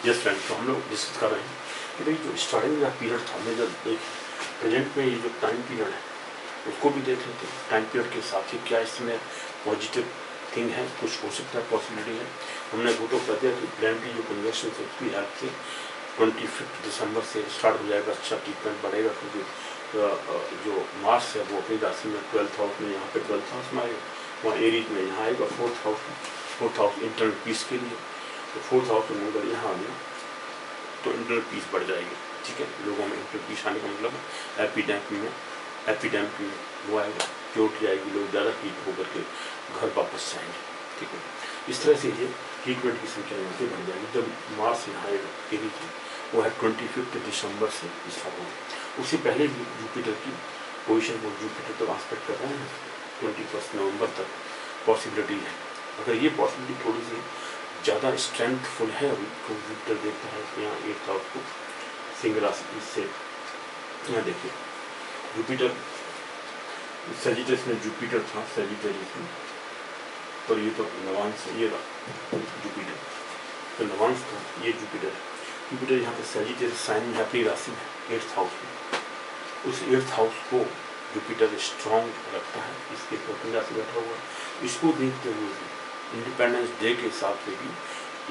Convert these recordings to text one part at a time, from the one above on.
Yes friend, तो हम लोग डिस्कस कर रहे हैं कि भाई जो स्टार्टिंग का पीरियड था, हमने जब देख प्रेजेंट में ये जो टाइम पीरियड है उसको भी देख लेते हैं। टाइम पीरियड के हिसाब से क्या इसमें पॉजिटिव थिंग है, कुछ हो सकता है, पॉसिबिलिटी है। हमने वो कर दिया कि प्लानिटरी जो कन्वेक्शन है उसकी हेल्प से 25 दिसंबर से स्टार्ट हो जाएगा, अच्छा ट्रीटमेंट बढ़ेगा, क्योंकि जो मार्स है वो अपनी राशि में 12th हाउस में, यहाँ पे 12th हाउस में आएगा, वहाँ एरीज में यहाँ आएगा 4th हाउस इंटरनल पीस के लिए। तो 4th हाउस में अगर यहाँ आ गया तो इंटरनल पीस बढ़ जाएगी। ठीक है, लोगों में इंटरनल पीस आने का मतलब एपिडेमिक में वो आएगा, चोट जाएगी, लोग ज़्यादा ठीक होकर के घर वापस जाएंगे। ठीक है, इस तरह से ये ट्रीटमेंट की संख्या यहाँ से बढ़ जाएगी। जब मार्स यहाँ आएगा एरीज में, वो है 25 दिसंबर से स्टार्ट होगा। उससे पहले भी जुपिटर की पोजीशन को जुपिटर तक आस्पेक्ट कर रहे हैं, 21 नवंबर तक पॉसिबिलिटी है। अगर ये पॉसिबिलिटी थोड़ी सी ज़्यादा स्ट्रेंथफुल है अभी, तो जुपिटर देखता है कि यहाँ 8th हाउस को सिंह राशि से, यहाँ देखिए जुपिटर सजिटस में जुपिटर था, सजिटेरियस में, पर ये तो नवांश है, ये जुपिटर तो नवांश था, ये जुपिटर यहाँ पे सजिटेरियस साइन में अपनी राशि में 8th हाउस में। उस 8th हाउस को जुपिटर स्ट्रॉन्ग रखता है, इसके अपनी राशि बैठा हुआ। इसको देखते हुए इंडिपेंडेंस डे के हिसाब से भी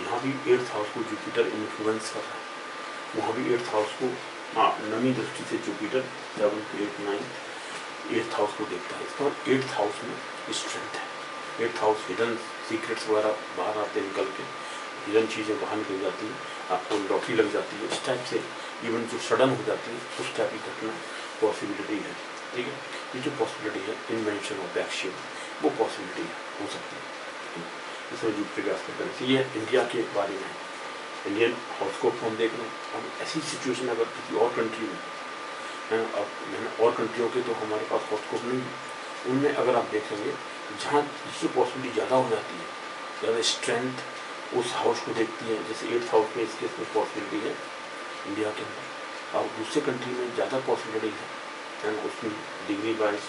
यहाँ भी 8th हाउस को जुपिटर इन्फ्लुएंस कर रहा है। वहाँ भी 8th हाउस को नवी दृष्टि से Jupiter 7th 8th 9th 8th house को देखता है। इसका 8th हाउस में स्ट्रेंथ है। 8th हाउस हिडन सीक्रेट्स वगैरह बाहर आते हैं, निकल के हिडन चीज़ें बाहर निकल जाती हैं, आपको लॉटरी लग जाती है, इस टाइप से इवन जो सडन हो जाती है उस टाइप की घटना पॉसिबिलिटी है। ठीक है, ये जो पॉसिबिलिटी है इन्वेंशन ऑफ वैक्सीन, वो पॉसिबिलिटी हो सकती है। इसमें जुपिटर का आस्पेक्ट करने से ये इंडिया के बारे में, इंडियन हॉरोस्कोप को हम देख रहे हैं। अब ऐसी सिचुएशन अगर किसी और कंट्री में है, अब मैंने और कंट्रियों के तो हमारे पास हॉरोस्कोप नहीं है, उनमें अगर आप देखेंगे जहाँ जिससे पॉसिबिलिटी ज़्यादा हो जाती है, ज़्यादा स्ट्रेंथ उस हाउस को देखती है, जैसे 8th हाउस में इस केस में पॉसिबिलिटी है इंडिया के अंदर। अब दूसरे कंट्री में ज़्यादा पॉसिबिलिटी है ना, उसकी डिग्री वाइज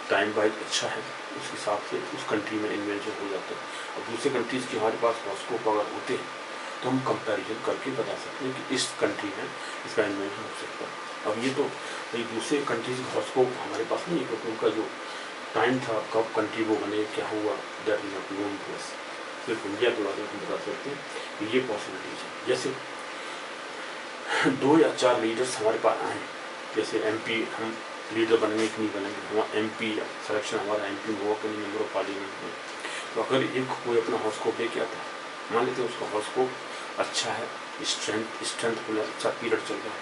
टाइम वाइज अच्छा है, उस हिसाब से उस कंट्री में इन्वेंशन हो जाता है। अब दूसरे कंट्रीज़ के हमारे पास हॉरोस्कोप अगर होते हैं तो हम कंपैरिजन करके बता सकते हैं कि इस कंट्री में इसका इन्वेंशन हो सकता है। अब ये तो ये दूसरे कंट्रीज का हॉरोस्कोप हमारे पास नहीं है, क्योंकि उनका जो टाइम था कब कंट्री वो बने, क्या हुआ, that is not known to us. सिर्फ इंडिया के बारे में हम बता सकते हैं कि ये पॉसिबिलिटीज है। जैसे 2 या 4 लीडर्स हमारे पास आए, जैसे MP हम लीडर बनेंगे कि नहीं बनेंगे, हमारा MP सिलेक्शन हमारा MP हुआ कि नहीं मेंबर ऑफ पार्लियामेंट में। तो अगर एक कोई अपना हॉरोस्कोप लेके आता है, मान लेते हैं उसका हॉरोस्कोप अच्छा है, स्ट्रेंथफुल है, अच्छा पीरियड चल रहा है,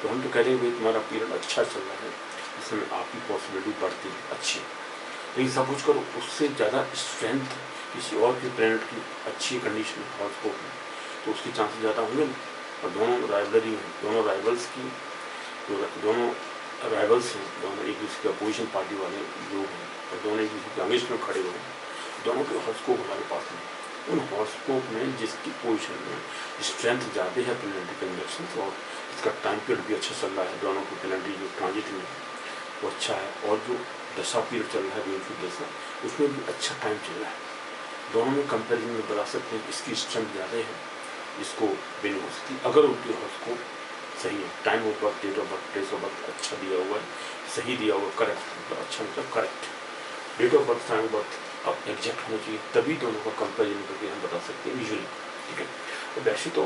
तो हम तो कह रहे हैं भाई तुम्हारा पीरियड अच्छा चल रहा है, इसमें आपकी पॉसिबिलिटी बढ़ती है अच्छी। लेकिन सब कुछ करो उससे ज़्यादा स्ट्रेंथ किसी और के प्लैनेट की अच्छी कंडीशन हॉरोस्कोप में, तो उसके चांसेस ज़्यादा होंगे ना। और दोनों राइवलरी हैं, दोनों राइवल्स की दोनों राइवल्स हैं, दोनों एक दूसरे के अपोजिशन पार्टी वाले लोग हैं, और दोनों एक दूसरे के अगेंस्ट में खड़े हुए हैं। दोनों के हॉरोस्कोप हमारे पास हैं, उन हॉरोस्कोप में जिसकी पोजीशन में स्ट्रेंथ ज़्यादा है प्लैनेटरी कंजंक्शन, और इसका टाइम पीरियड भी अच्छा चल रहा है, दोनों की प्लैनेटरी जो ट्रांजिट में वो अच्छा है, और जो दशा पीरियड चल रहा है बेनिफिट दशा, उसमें भी अच्छा टाइम चल रहा है। दोनों में कंपेरिजन में बता सकते हैं कि इसकी स्ट्रेंथ ज़्यादा है, इसको बेनिफिट हो सकती है अगर उनकी हॉरोस्कोप सही है, time of birth, date of birth, place of birth अच्छा दिया हुआ है, सही दिया हुआ, करेक्ट, मतलब अच्छा मतलब correct, date of birth, time of birth अब एग्जैक्ट होना चाहिए, तभी दोनों का कंपेरिजन करके हम बता सकते हैं विजुअली। ठीक है, तो वैसे तो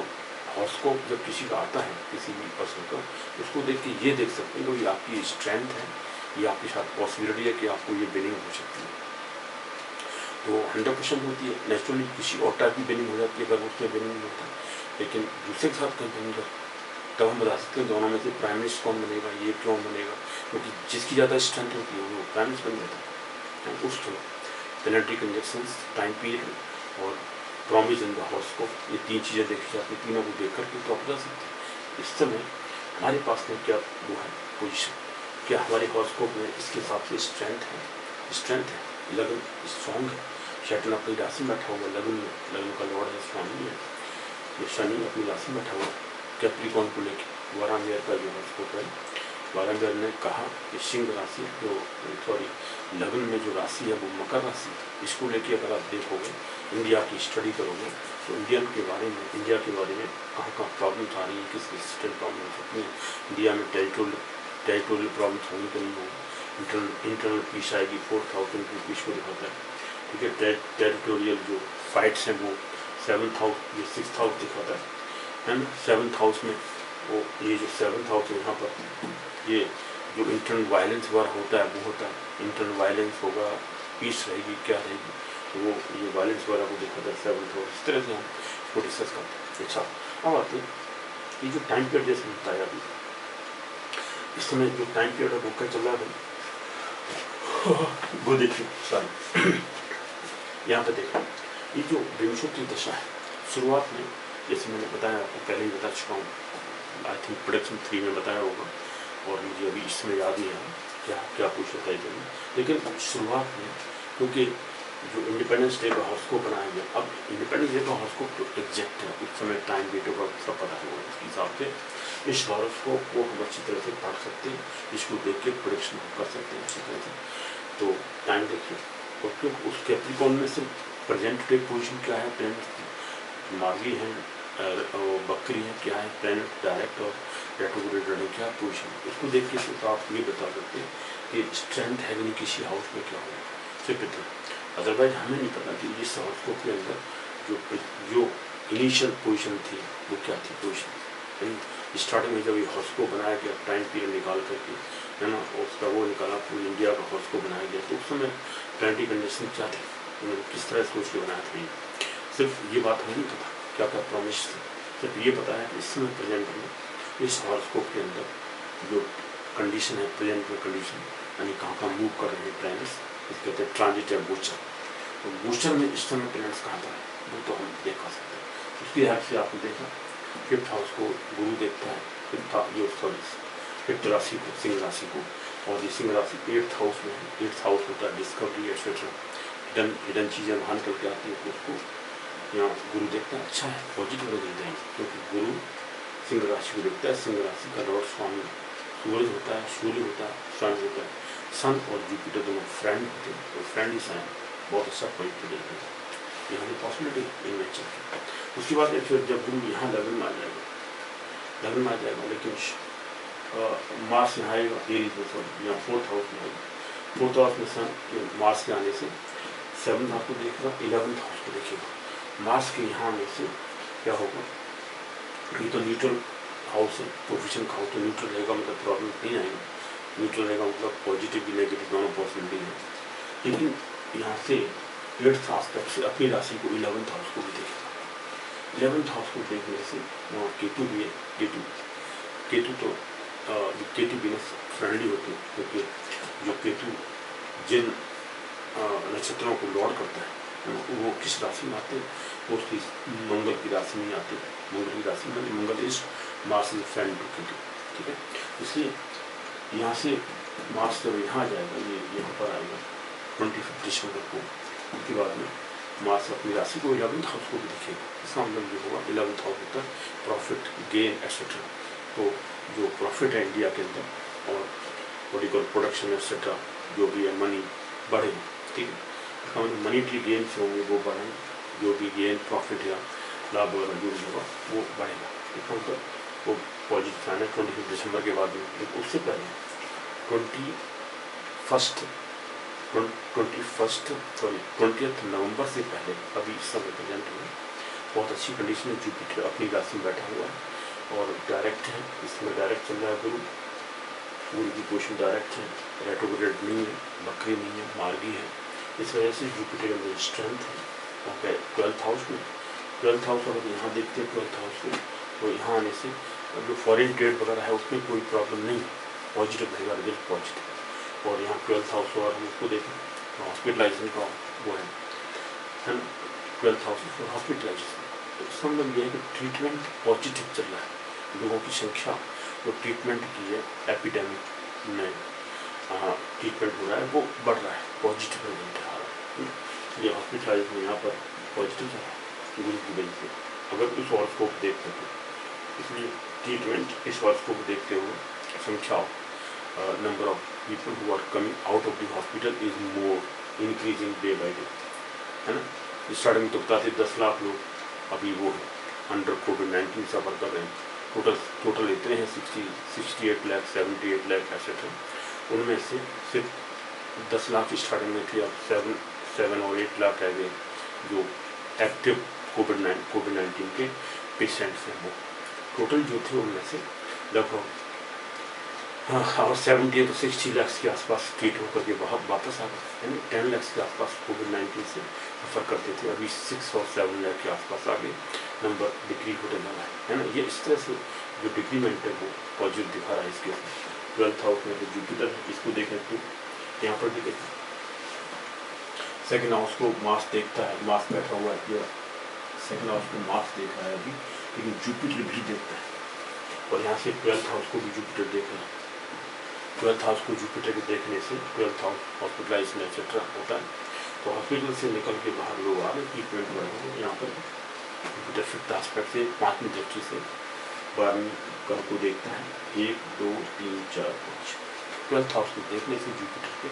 हॉरोस्कोप जब किसी का आता है, किसी भी पर्सन का, उसको देख के ये देख सकते हैं कि ये आपकी स्ट्रेंथ है, ये आपके साथ पॉसिबिलिटी है कि आपको ये बिनिंग हो सकती है, तो 100% होती है। नेचुरली किसी और टाइप की बिनिंग हो जाती है अगर उसमें बिनिंग नहीं होता, लेकिन दूसरे के साथ कंपेरिजन कर तब हम बता सकते हैं दोनों में से प्राइम मिनिस्टर कौन बनेगा, ये क्यों बनेगा, क्योंकि जिसकी ज़्यादा स्ट्रेंथ होती है वो प्राइम मिनिस्टर बन जाता है। उस through planetary conjunctions, time period और प्रॉमिस इन द हॉरोस्कोप, ये 3 चीज़ें देखी जाती हैं, तीनों को देख करके तो आप बता सकते हैं इस समय हमारे पास में क्या वो है पोजीशन, क्या हमारे हॉरोस्कोप में इसके हिसाब से स्ट्रेंथ है, लगन स्ट्रॉन्ग है। शैटन अपनी राशि में बैठा हुआ, लगन का लॉर्ड है, स्वामी है, ये शनि अपनी राशि में बैठा हुआ कैप्रिकॉर्न को लेकर 12 मेयर का जो हॉरोस्कोप है, बालागर ने कहा कि सिंह राशि जो लग्न में जो राशि है वो मकर राशि है। इसको लेके अगर आप देखोगे, इंडिया की स्टडी करोगे तो इंडिया के बारे में कहाँ कहाँ प्रॉब्लम्स आ रही है, किस सिस्टम प्रॉब्लम्स होती हैं, इंडिया में टेरिटोरियल प्रॉब्लम्स होनी कि नहीं होगी, इंटरनल पीस आएगी, 4000 रुपीज़ को दिखाता है, ठीक है। टेरिटोरियल जो फाइट्स हैं वो 7th हाउस, ये 6th हाउस दिखाता है ना। 7th हाउस में वो ये जो 7th हाउस है यहाँ पर ये जो इंटरनल वायलेंस वगैरह होता है वो होता है, इंटरनल वायलेंस होगा, पीस रहेगी, क्या रहेगी, तो वो ये वायलेंस वगैरह को देखा जाए 7th हाउस। इस तरह से हम इसको डिस्कस करते हैं। अच्छा, अब आते हैं ये जो टाइम पीरियड जैसे बताया अभी, इस समय जो टाइम पीरियड है वो क्या चल रहा है वो देखिए, सॉरी यहाँ पे देखो, ये जो विंशों की दशा है, शुरुआत में जैसे मैंने बताया, आपको पहले ही बता चुका हूँ, आई थिंक प्रोडक्शन 3 में बताया होगा, और मुझे अभी इसमें याद नहीं है क्या क्या पूछा था इधर में। लेकिन शुरुआत में क्योंकि जो इंडिपेंडेंस डे का हॉरोस्कोप बनाया गया, अब इंडिपेंडेंस डे का हॉरोस्कोप तो एग्जैक्ट है, उस समय टाइम डेट का सब पता होगा, उसके हिसाब से इस हॉरोस्कोप को हम अच्छी तरह से पढ़ सकते हैं, इसको देख के प्रोडिक्शन कर सकते हैं अच्छी तरह से। तो टाइम देखिए, और क्योंकि उस कैप्रिकॉर्न में से प्रेजेंट डे पोजिशन क्या है, प्लैनेट मार्गी है, बकरी है, क्या है प्लैनेट डायरेक्ट और रेट्रोग्रेड रनिंग क्या पोजिशन है, उसको देख के तो आप ये बता सकते हैं कि स्ट्रेंथ है नहीं किसी हाउस में क्या होगा, सिर्फ इतना। अदरवाइज हमें नहीं पता कि इस हॉरोस्कोप के अंदर जो इनिशियल पोजीशन थी वो क्या थी पोजीशन। स्टार्टिंग में जब ये हॉरोस्कोप बनाया गया, टाइम पीरियड निकाल करके, है ना, उसका वो निकाला, पूरी इंडिया का हॉरोस्कोप बनाया गया, तो उस समय प्लानिटरी कंडीशन क्या थी, उन्होंने किस तरह सोच के बनाया था। सिर्फ ये बात हमें नहीं पता क्या क्या प्रॉमिस थी, सिर्फ ये पता है कि इस समय प्रेजेंट में इस हॉरोस्कोप के अंदर जो कंडीशन है, प्रेजेंट में कंडीशन, यानी कहाँ कहाँ मूव कर रहे हैं प्लैनेट्स, इसको कहते हैं ट्रांजिट या गोचर। तो गोचर में इस समय प्लैनेट्स कहाँ पर है वो तो हम देख सकते हैं। उसके हिसाब से आपने देखा 5th हाउस को गुरु देखता है, 5th राशि को, सिंह राशि को, और ये सिंह राशि 8th हाउस में है। 8th हाउस होता है डिस्कवरी एक्सेट्रा, हिडन चीज़ें बाहर करके आती है, तो उसको यहाँ गुरु देखता है, अच्छा है, पॉजिटिव रिजल्ट है, क्योंकि गुरु सिंह राशि को देखता है। सिंह राशि का लॉर्ड स्वामी सूरज होता है, सूर्य होता है, सन होता है, सन और जुपिटर दोनों फ्रेंड होते हैं, तो फ्रेंड ही साइन बहुत अच्छा पॉजिटिव देखते हैं, यहाँ की पॉसिबिलिटी इन नेचर की। उसके बाद फिर जब गुरु यहाँ लग्न में आ जाएगा, लेकिन मार्स यहाँ आएगा, एरीज में, सॉरी यहाँ 4th हाउस में आएगा, 4th हाउस में सन मार्स के आने से 7th हाउस को देखेगा, 11th हाउस को देखेगा। मार्स के यहाँ आने से क्या होगा, ये तो न्यूट्रल हाउस है, प्रोफेशन का हाउस, तो न्यूट्रल रहेगा, मतलब प्रॉब्लम नहीं आएगा, न्यूट्रल रहेगा मतलब पॉजिटिव भी नेगेटिव दोनों पॉसिबिलिटी है। लेकिन यहाँ से 8th आस्पेक्ट से अपनी राशि को 11th हाउस को भी देखेगा। 11th हाउस को देखने से वहाँ केतु भी है, केतु तो केतु बिजनेस फ्रेंडली होते हैं, क्योंकि जो केतु जिन नक्षत्रों को लॉर्ड करता है वो किस राशि में आते हैं, वो उसकी मंगल की राशि में आते हैं। मंगल की राशि में Mangal is Mars is friend to Ketu, ठीक है। इसलिए यहाँ से मार्स जब यहाँ आ जाएगा, ये यहाँ पर आएगा 25 दिसंबर को, उसके बाद में मार्स अपनी राशि को 11th हाउस को भी दिखेगा। इसका मतलब ये होगा 11th हाउस होता है प्रॉफिट, गेन एक्सेट्रा। तो जो प्रॉफिट है इंडिया के अंदर और पोलिटिकल प्रोडक्शन एक्सेट्रा जो भी है, मनी बढ़ेगा, ठीक है। इसका मतलब मनीटरी गेन से होंगे वो बढ़ेंगे, जो भी गेन प्रॉफिट या लाभ वगैरह जो भी होगा वो बढ़ेगा। इसका मतलब वो पॉजिटिव आना 25 दिसंबर के बाद में। लेकिन उससे पहले 20th नवंबर से पहले अभी इस समय प्रेजेंट में बहुत अच्छी कंडीशन है। जुपिटर अपनी राशि में बैठा हुआ है और डायरेक्ट है, इसमें डायरेक्ट चल रहा है गुरु, गुरु की पोजीशन डायरेक्ट है, रेट्रोग्रेड नहीं है, बकरी नहीं है, मार्गी है। इस वजह से जुपिटर के अंदर स्ट्रेंथ है। ओके, 12th हाउस में, 12th हाउस अगर यहाँ देखते हैं 12th हाउस में, तो यहाँ आने से जो फॉरेन ट्रेड वगैरह है उसमें कोई प्रॉब्लम नहीं है, पॉजिटिव रहेगा, रिजल्ट पॉजिटिव। और यहाँ 12th हाउस और हम उसको देखें तो हॉस्पिटलाइजेशन का वो है ना, 12th हाउस फॉर हॉस्पिटलाइजेशन। तो इसका मतलब ये है कि ट्रीटमेंट पॉजिटिव चल रहा है, लोगों की संख्या जो ट्रीटमेंट की है एपिडेमिक में ट्रीटमेंट हो रहा है वो बढ़ रहा है, पॉजिटिव रिजल्ट आ रहा है। ये हॉस्पिटलाइजेशन यहाँ पर पॉजिटिव चल रहा है गुरु की वजह से, अगर इस हॉरोस्कोप देखते हैं। इसलिए ट्रीटमेंट इस हॉरोस्कोप देखते हुए संख्या number of people who are coming out of the hospital is more increasing day by day, है ना। स्टार्टिंग में तो बताते 10 लाख लोग अभी वो अंडर कोविड-19 सफ़र कर रहे हैं। टोटल इतने हैं 68 लाख 78 लाख एसेट्रा। उनमें से सिर्फ 10 लाख स्टार्टिंग में थे, अब 7 और 8 लाख रह गए जो एक्टिव कोविड-19 के पेशेंट्स हैं। वो टोटल जो थे उनमें से लगभग और 70 to 60 लाख के आसपास ट्रीट होकर के वापस आ गए, यानी 10 लाख के आसपास कोविड-19 से सफ़र करते थे, अभी 6 और 7 लाख के आसपास आ गए, नंबर डिक्रीज होने लगा है ना। ये इस तरह से जो डिक्रीमेंट है वो पॉजिटिव दिखा रहा है। इसके 12th हाउस में जो जुपिटर है इसको देखें तो यहाँ पर भी देखें, सेकेंड हाउस को मार्स देखता है, मार्स बैठा हुआ है, सेकेंड हाउस को मार्स देख रहा है अभी, लेकिन जुपिटर भी देखता है और यहाँ से 12th हाउस को भी जुपिटर देख रहा है। 12th हाउस को जुपिटर के देखने से 12th हाउस हॉस्पिटलाइजेशन एक्सेट्रा होता है, तो हॉस्पिटल से निकल के बाहर लोग आ रहे ट्रीटमेंट हो रहे हैं। यहाँ पर जुपिटर 5th एस्पेक्ट से 5वीं दृष्टि से 12वीं घर को देखता है, 1 2 3 4 5 12th हाउस को देखने से जुपिटर के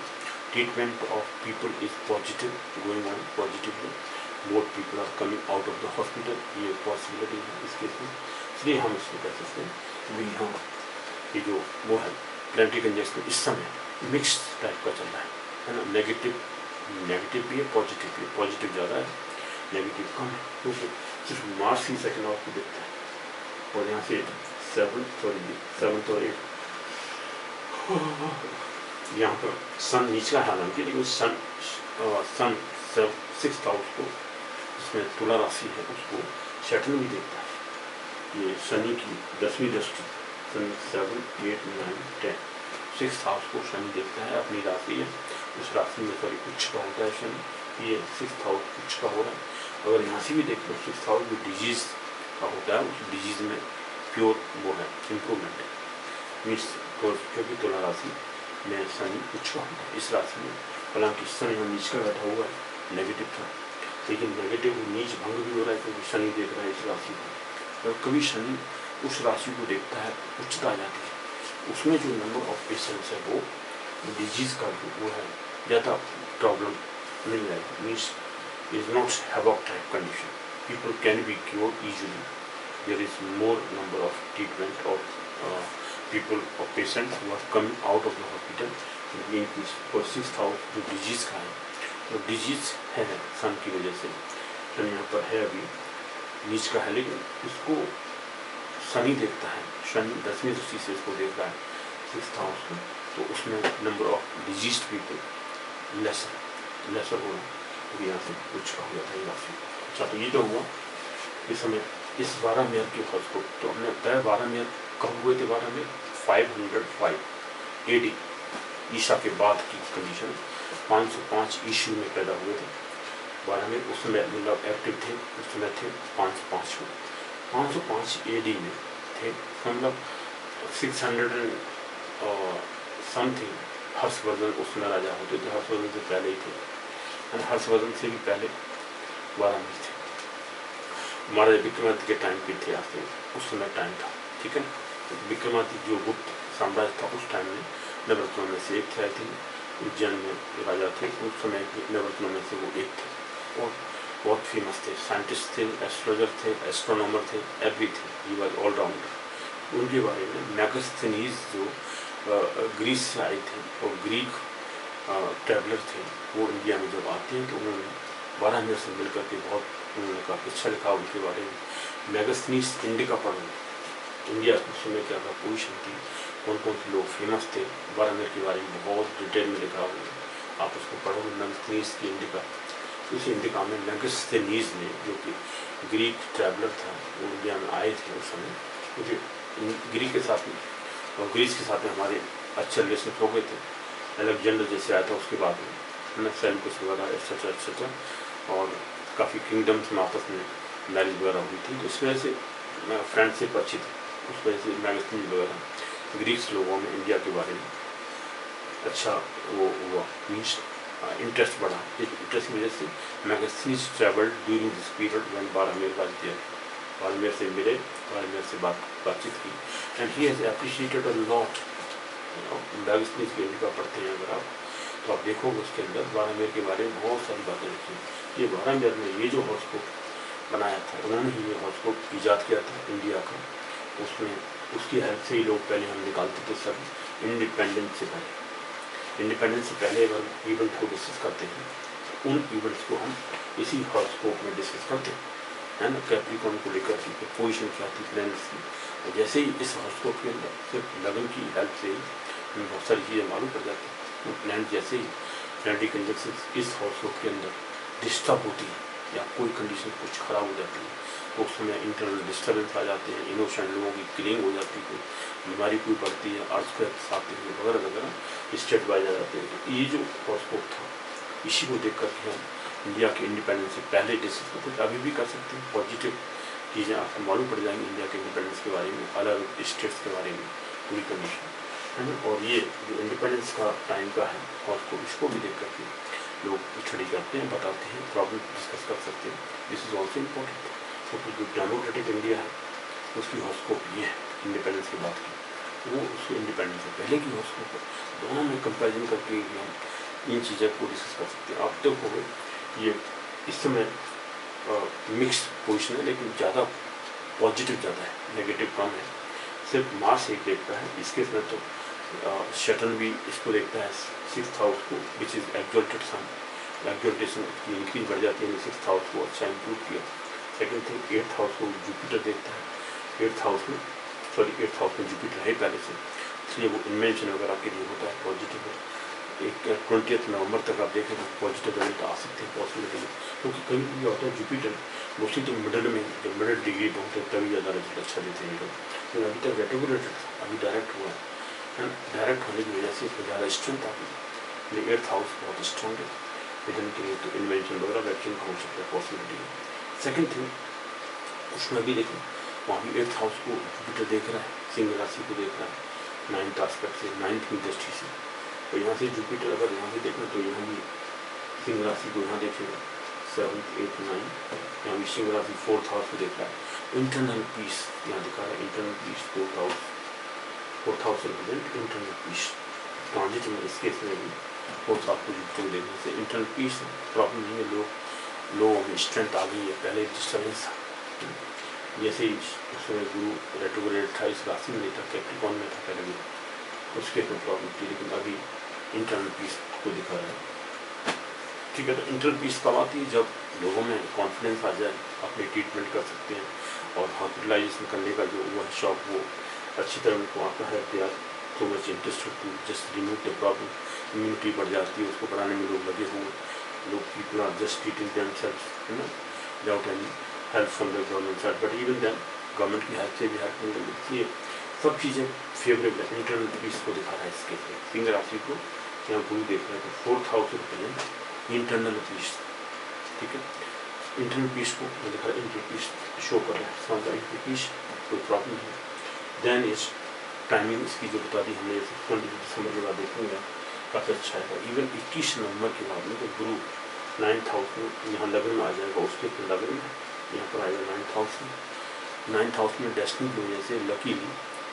treatment of people is positive going on positively, more people are coming out of the hospital, ये पॉसिबिलिटी है इस केस में। इसलिए हम इसको कह सकते हैं भी हम ये जो वो है प्लैनेटरी कंजंक्शन इस समय मिक्स टाइप का चल रहा है ना। नेगेटिव भी है, पॉजिटिव भी है, पॉजिटिव ज़्यादा है, नेगेटिव कम है, क्योंकि सिर्फ मार्स ही सेकेंड हाउस को देखता है और यहाँ से 7th और 8 यहाँ पर सन नीचे है हालांकि, लेकिन सन 6th हाउस को जिसमें तुला राशि है उसको सैटर्न भी देखता है। ये शनि की 10वीं दृष्टि, 7 8 9 10 6th हाउस को शनि देखता है, अपनी राशि है, उस राशि में सॉरी उच्च का होता है शनि, ये 6th हाउस उच्च का हो रहा है। अगर यहाँ से भी देख लो 6th हाउस जो डिजीज का होता है, उस डिजीज में प्योर वो है इम्प्रूवमेंट है, मीन्स क्योंकि तुला राशि में शनि उच्च का होता है इस राशि में। हालांकि शनि यहाँ नीच का बैठा हुआ है, नेगेटिव था, लेकिन नेगेटिव नीच भंग भी हो रहा है क्योंकि शनि देख रहा है इस राशि को। और कभी शनि उस राशि को देखता है, उच्चता आ जाती है, उसमें जो नंबर ऑफ पेशेंट्स है वो डिजीज का वो है ज़्यादा प्रॉब्लम नहीं आएगी, means is not havoc type condition, people can be cured easily, there is more number of treatment of people of patients who are coming out of the hospital increase. और 6th house जो disease का है, तो disease है सन की वजह से, सन यहाँ पर है अभी नीच का है, लेकिन इसको शनि देखता है, शनि 10वीं दृष्टि से इसको देख रहा है 6th हाउस को, तो उसमें number of disease people lesser हो रहा है, तो यहाँ से कुछ का हो जाता है राशि। अच्छा, तो ये जो हुआ इस समय इस 12 मेयर के फर्ज को, तो हमने बताया 12 मेयर कब हुए थे, 12 मेयर 505 AD ईसा के बाद की कंडीशन, 505 ईस्वी में पैदा हुए थे 12 मेयर, उस समय मतलब एक्टिव थे, उस समय थे 505 AD में थे, मतलब 600 और समथिंग हर्षवर्धन उसमें राजा होते थे, हर्षवर्धन से पहले ही थे, हर्षवर्धन से भी पहले 12 में थे, महाराजा विक्रमादित्य के टाइम पे थे, आते उस समय टाइम था, ठीक है। विक्रमादित्य जो गुप्त साम्राज्य था उस टाइम में नवरत्नों में से एक थे, आई थिंक उज्जैन में राजा थे उस समय नवरत्नों में से वो एक थे और बहुत फेमस थे, साइंटिस्ट थे, एस्ट्रोलॉजर थे, एस्ट्रोनॉमर थे, एवरीथिंग, ही वाज ऑलराउंडर। उनके बारे में मैगस्थनीज जो ग्रीस से आए थे और ग्रीक ट्रैवलर थे, वो इंडिया में जब आते हैं तो उन्होंने 12 मेयर से मिलकर के बहुत उन्होंने काफ़ी अच्छा लिखा उनके बारे में। मैगस्थनीज इंडिका पढ़ो, इंडिया उस समय क्या था पोजिशन थी, कौन कौन से लोग फेमस थे, 12 मेयर के बारे में बहुत डिटेल में लिखा हुआ है, आप उसको पढ़ो। मैगस्थनीज की इंडिका, उस इंडिका में मैगस्थनीज ने जो कि ग्रीक ट्रैवलर था वो इंडिया में आए थे उस समय, क्योंकि ग्रीक के साथ में और ग्रीस के साथ में हमारे अच्छे रिलेशन हो गए थे, अलेक्जेंडर जैसे आया था उसके बाद में सेल्यूकस वगैरह एक्सेट्रा एक्सेट्रा, और काफ़ी किंगडम्स में आपस में मैरिज वगैरह हुई थी, तो इस वजह से फ्रेंडशिप अच्छी थी, उस वजह से मैगस्थनीज वगैरह ग्रीक्स लोगों में इंडिया के बारे में अच्छा वो हुआ, मीन्स इंटरेस्ट बढ़ा। इस इंटरेस्ट की वजह से Megasthenes travelled during this period when 12 mayor was there, 12 mayor से मिले, 12 मेयर से बातचीत की, and he has appreciated a lot diagnostic scale का पढ़ते हैं अगर आप, तो आप देखोगे उसके अंदर वारामेर के बारे में बहुत सारी बातें लिखी हैं। ये वारामेर ने ये जो हॉरोस्कोप बनाया था, उन्होंने ही ये हॉरोस्कोप ईजाद किया था इंडिया का। उसमें उसकी हेल्प से ही लोग पहले हम निकालते थे सब, इंडिपेंडेंस से पहले। इंडिपेंडेंस से पहले अगर इवेंट को डिस्कस करते हैं, उन इवेंट्स को हम इसी हॉरोस्कोप में डिस्कस करते हैं, है ना। कैप्रिकॉर्न को लेकर की पोजीशन क्या थी प्लैनेट्स की, और जैसे ही इस हॉरोस्कोप के अंदर सिर्फ लगन की हेल्प से ही हमें बहुत सारी चीज़ें मालूम पड़ जाती हैं। प्लैनेट जैसे ही प्लैनेटरी कंजंक्शन इस हॉरोस्कोप के अंदर डिस्टर्ब होती है या कोई कंडीशन कुछ खराब हो जाती है, तो उस समय इंटरनल डिस्टर्बेंस आ जाते हैं, इनोसेंट लोगों की किलिंग हो जाती है, बीमारी कोई बढ़ती है, अर्थक्वेक्स आते हैं वगैरह वगैरह, स्टेट वाइज आ जाते हैं। तो ये जो हॉरोस्कोप था, इसी को देख करके हम इंडिया के इंडिपेंडेंस से पहले डिस्कस करते थे, अभी भी कर सकते हैं। पॉजिटिव चीज़ें आपको मालूम पड़ जाएंगी इंडिया के इंडिपेंडेंस के बारे में, अलग स्टेट्स के बारे में, पूरी कंडीशन, है ना। और ये जो इंडिपेंडेंस का टाइम का है और इसको भी देख करके लोग स्टडी करते हैं, बताते हैं, प्रॉब्लम डिस्कस कर सकते हैं। This is also important. क्योंकि जो डेमोक्रेटिक इंडिया है उसकी हॉरोस्कोप ये है इंडिपेंडेंस की बात की, वो उसके इंडिपेंडेंस से पहले की हॉरोस्कोप है। दोनों में कंपेरिजन करके हम इन चीज़ों को डिस्कस कर सकते हैं। आप देखोगे ये इस समय मिक्स पोजिशन है, लेकिन ज़्यादा पॉजिटिव ज़्यादा है, नेगेटिव कम है। सिर्फ मार्स एक देखता है इसके समय, तो शटन भी इसको देखता है 6th हाउस को, which is exalted sun. Exaltation की इंक्रीज बढ़ जाती है, 6th हाउस को अच्छा इंप्रूव किया। सेकेंड थिंग 8th हाउस को जुपिटर देखता है, 8th हाउस में जुपिटर है पहले से, इसलिए वो इन्वेंशन वगैरह के लिए होता है, पॉजिटिव है। एक 20 नवंबर तक आप देखें तो पॉजिटिव रिजल्ट आ सकते हैं पॉसिबिलिटी में, क्योंकि कभी कभी होता है जुपिटर मोस्टली तो मिडल में, जब मिडल डिग्री पहुँचते हैं तभी ज़्यादा रिजल्ट अच्छा देते हैं लोग। तो अभी तक रेट्रोग्रेडेड था, अभी डायरेक्ट हुआ है। डायरेक्ट होने की वजह से इसमें ज़्यादा स्ट्रेंथ आती है। 8th हाउस बहुत स्ट्रॉन्ग है विजन के लिए, तो इन्वेंशन वगैरह वैक्सीन का हो सकता है पॉसिबिलिटी है। सेकेंड थिंग उसमें भी देखो, वहाँ भी 8th हाउस को जुपिटर देख रहा है, सिंह राशि को देख रहा है 9th आस्पेक्ट से, 9th की दृष्टि से। तो यहाँ से जुपिटर अगर यहाँ से देखें तो यहाँ भी सिंह राशि को यहाँ देखेगा 7th 8th 9, यहाँ भी सिंह राशि 4th हाउस को देख रहा है। इंटरनल पीस यहाँ दिखा रहा है, internal peace 4th house represent internal peace. Transit में इस केस में भी 4th हाउस को जुपिटर देखने से इंटरनल पीस प्रॉब्लम नहीं है, लोगों में स्ट्रेंथ आ गई है, पहले डिस्टर्बेंस था। जैसे ही उसमें गुरु रेट्रोग्रेड था, इस राशि में नहीं था, कैप्रिकॉर्न में था पहले भी, उसके कोई प्रॉब्लम थी, लेकिन अभी इंटरनल पीस को दिखा रहा है। ठीक है, तो इंटरनल पीस कब आती है? जब लोगों में कॉन्फिडेंस आ जाए, अपनी ट्रीटमेंट कर सकते हैं, और हॉस्पिटलाइजेशन करने का जो वो है शौक, वो अच्छी तरह उनको आता है। They are so much interested to just remove the problem. Immunity बढ़ जाती है, उसको बढ़ाने में लोग लगे हुए, लोग people are just treating themselves, है ना, without any help from the government side. But even then government की हेल्प से भी हेल्प नहीं मिलती है। सब चीज़ें फेवरेबल है। इंटरनल पीस को दिखा रहा है इसके लिए, सिंह राशि को यहाँ गुरु देख रहे हैं, तो 4th house represent internal peace. ठीक है, इंटरनल पीस को दिखा रहा है, इंटरनल पीस शो कर रहा है, समझ इंटरनल पीस कोई प्रॉब्लम नहीं। देन इस टाइमिंग इसकी जो बता दी हमने, 20 दिसंबर के बाद देखेंगे काफ़ी अच्छा है। इवन 21 नवंबर के बाद में तो गुरु 9th हाउस में यहाँ लग्न में आ जाएगा, उसके फिर लग्न में यहाँ पर आएगा 9th हाउस में। 9th हाउस में डेस्टिनी की वजह से लकीली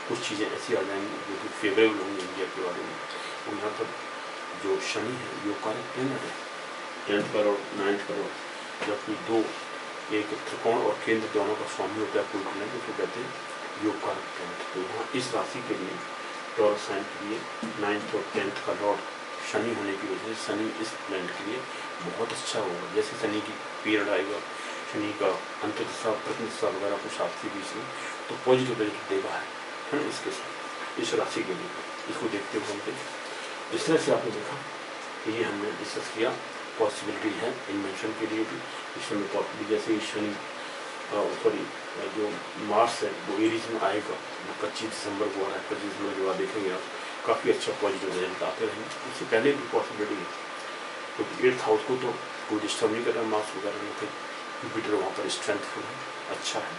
कुछ चीज़ें ऐसी आ जाएंगी जो कि फेवरेबल होंगी इंडिया के बारे में। और यहाँ पर जो शनि है योग कारक प्लैनेट है, 10th का लॉर्ड 9th का लॉर्ड, जबकि दो एक त्रिकोण और केंद्र दोनों का स्वामी होता है कोई प्लैनेट, उसको कहते हैं योग कारक प्लैनेट। तो यहाँ इस राशि के लिए, टॉरस साइन के लिए 9th और 10th का लॉर्ड शनि होने की वजह से शनि इस प्लैनेट के लिए बहुत अच्छा होगा। जैसे शनि की पीरियड आएगा, शनि का अंतर्दशा प्रतिदशा वगैरह कुछ आपसी बीच में, तो पॉजिटिव रिजल्ट देगा है ना इसके साथ, इस राशि के लिए। इसको देखते हुए हम इस तरह से आपने देखा कि ये हमने डिस्कस किया, पॉसिबिलिटी है इन्वेंशन के लिए भी। इसमें पॉसिबिलिटी जैसे ही शनि सॉरी जो मार्स है वो एरीज में आएगा, वो 25 दिसंबर को आ रहा है, 25 दिसंबर के बाद देखेंगे आप काफ़ी अच्छा पॉजिटिव रिजल्ट आते रहेंगे। उससे पहले भी पॉसिबिलिटी है, क्योंकि 8th हाउस को तो कोई डिस्टर्ब नहीं कर रहा, मार्स वगैरह नहीं थे, जुपिटर वहाँ पर स्ट्रेंथफुल है, अच्छा है।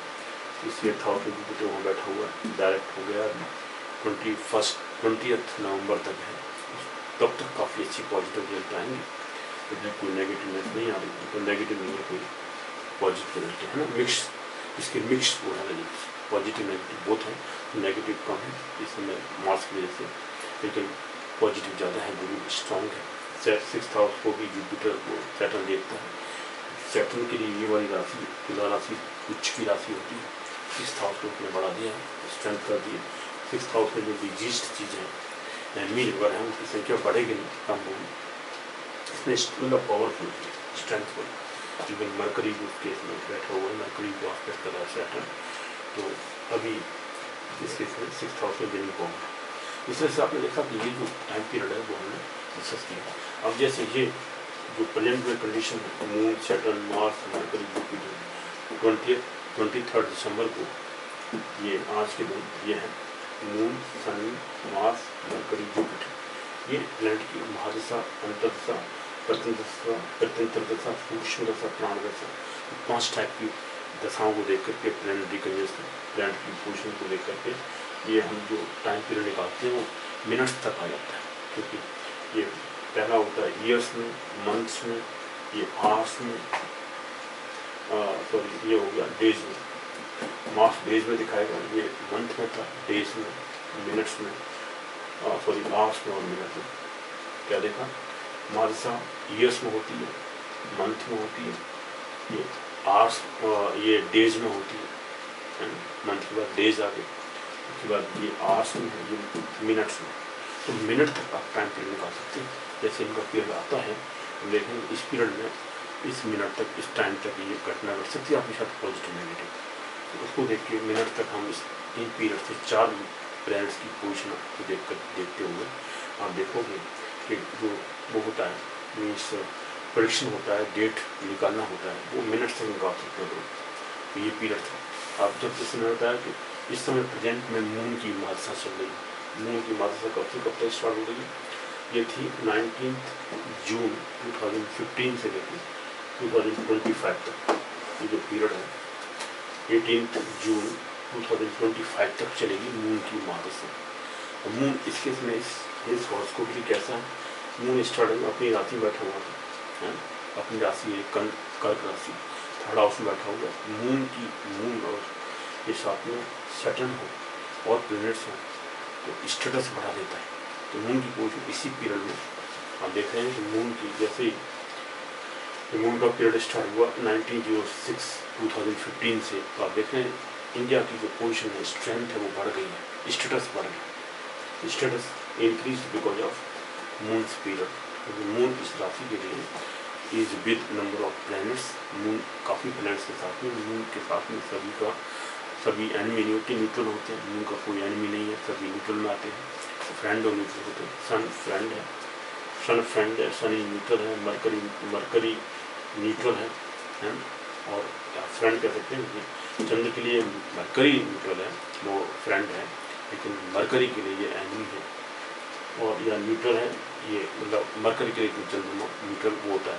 इस 8th हाउस में जुपिटर वहाँ बैठा हुआ है, डायरेक्ट हो गया, 20th नवंबर तक है, तब तक काफ़ी अच्छी पॉजिटिव रिजल्ट आएंगे। इसमें कोई नेगेटिवनेस नहीं आ रही, तो नेगेटिव नहीं है, कोई पॉजिटिव रिजल्ट है ना, मिक्स, इसके मिक्स वो है रिजल्ट, पॉजिटिव नेगेटिव बोथ है, नेगेटिव कम है इस समय मार्स की वजह से। लेकिन पॉजिटिव ज़्यादा है, गुरु स्ट्रॉन्ग है। 6th हाउस को भी जुपिटर को सैटर्न देखता है। सैटर्न के लिए ये वाली राशि तुला राशि उच्च की राशि होती है। 6th हाउस को उसने बढ़ा दिया, स्ट्रेंथ कर दिया। 6th हाउस में जो डिजीज्ड चीज़ें हैं, एनिमी अगर हैं, उनकी संख्या बढ़ेगी नहीं, कम होगी। इसमें मतलब पावरफुल स्ट्रेंथफुल। इवन मरकरी भी उसके इसमें बैठा हुआ है, मरकरी को आस्पेक्ट कर रहा है सैटर्न, तो अभी इसके इसमें 6th हाउस में देने को होगा। इस तरह से आपने देखा कि ये जो टाइम पीरियड है वो हमने डिस्कस किया। अब जैसे ये जो प्रेजेंट में कंडीशन है, moon Saturn Mars Mercury Jupiter, 23 दिसंबर को ये आज के दिन ये है moon sun Mars Mercury Jupiter, ये प्लैनेट की महादशा, अंतर्दशा, प्रत्यंतरदशा, सूक्ष्म दशा, प्राण दशा, 5 टाइप की दशाओं को देख करके प्लैनेटरी कंजंक्शन, प्लैनेट की पोजीशन को देख करके ये हम जो टाइम पीरियड निकालते हैं वो मिनट्स तक आ जाता है। क्योंकि ये पहला होता है ईयर्स में, मंथ्स में, ये आवर्स में, सॉरी ये हो गया डेज में। मार्च डेज में दिखाएगा, ये मंथ में था, डेज में, मिनट्स में, सॉरी आवर्स में और मिनट में। क्या देखा, मादशा ईयर्स में होती है, मंथ में होती है, ये आवर्स ये डेज में होती है, मंथ के बाद डेज आ गए, उसके बाद ये आवर्स में है, ये मिनट्स में। तो मिनट तक आप टाइम पीरियड निकाल सकते हैं। जैसे इनका पीरियड आता है, हम देखेंगे इस पीरियड में, इस मिनट तक, इस टाइम तक ये घटना घट सकती है आपके साथ, पॉजिटिव नेगेटिव। तो उसको देख के मिनट तक हम इस इन पीरियड से 4 प्लैनेट्स की पोजीशन को देखते हुए आप देखोगे कि जो वो होता है, मीन्स प्रेडिक्शन होता है, डेट निकालना होता है, वो मिनट से निकाल सकते हो। तो ये पीरियड था। अब जब इसमें होता है कि इस समय प्रेजेंट में मून की महादशा चल रही है। मून की महादशा कब से कब तक स्टार्ट हो रही है, ये थी 19 जून 2015 से लेकर 2025 तक। ये जो पीरियड है 18 जून 2025 तक चलेगी मून की महादशा। और मून इसके इसमें इस हॉरोस्कोप भी कैसा है, मून स्टार्टिंग अपनी राशि में बैठा हुआ था, है अपनी राशि है कर्क राशि, 3rd हाउस में बैठा हुआ। मून और ये साथ में सैटर्न हो और प्लैनेट्स हो तो स्टेटस बढ़ा देता है। तो मून की पोजीशन इसी पीरियड में आप देख रहे हैं कि मून की जैसे ही मून का पीरियड स्टार्ट हुआ 1906-2015 से, तो आप देख रहे हैं इंडिया की जो पोजीशन है, स्ट्रेंथ है, वो बढ़ गई है, स्टेटस बढ़ गया, status increase because of moon period. Moon इस राशि के लिए is with number of planets, moon काफ़ी प्लैनेट्स के साथ में, मून के साथ में सभी एनिमी नहीं होते, न्यूट्रल होते हैं। मून का कोई एनिमी नहीं है, सभी न्यूट्रल में आते हैं, फ्रेंड और न्यूट्रल होते हैं। सन फ्रेंड है, शनि न्यूट्रल है, मरकरी न्यूट्रल है, और फ्रेंड कह सकते हैं कि चंद्र के लिए मरकरी न्यूट्रल है, वो फ्रेंड है, लेकिन मरकरी के लिए ये एनिमी है। और या न्यूट्रल है, ये मतलब मरकरी के लिए चंद्रमा न्यूट्रल वो होता है,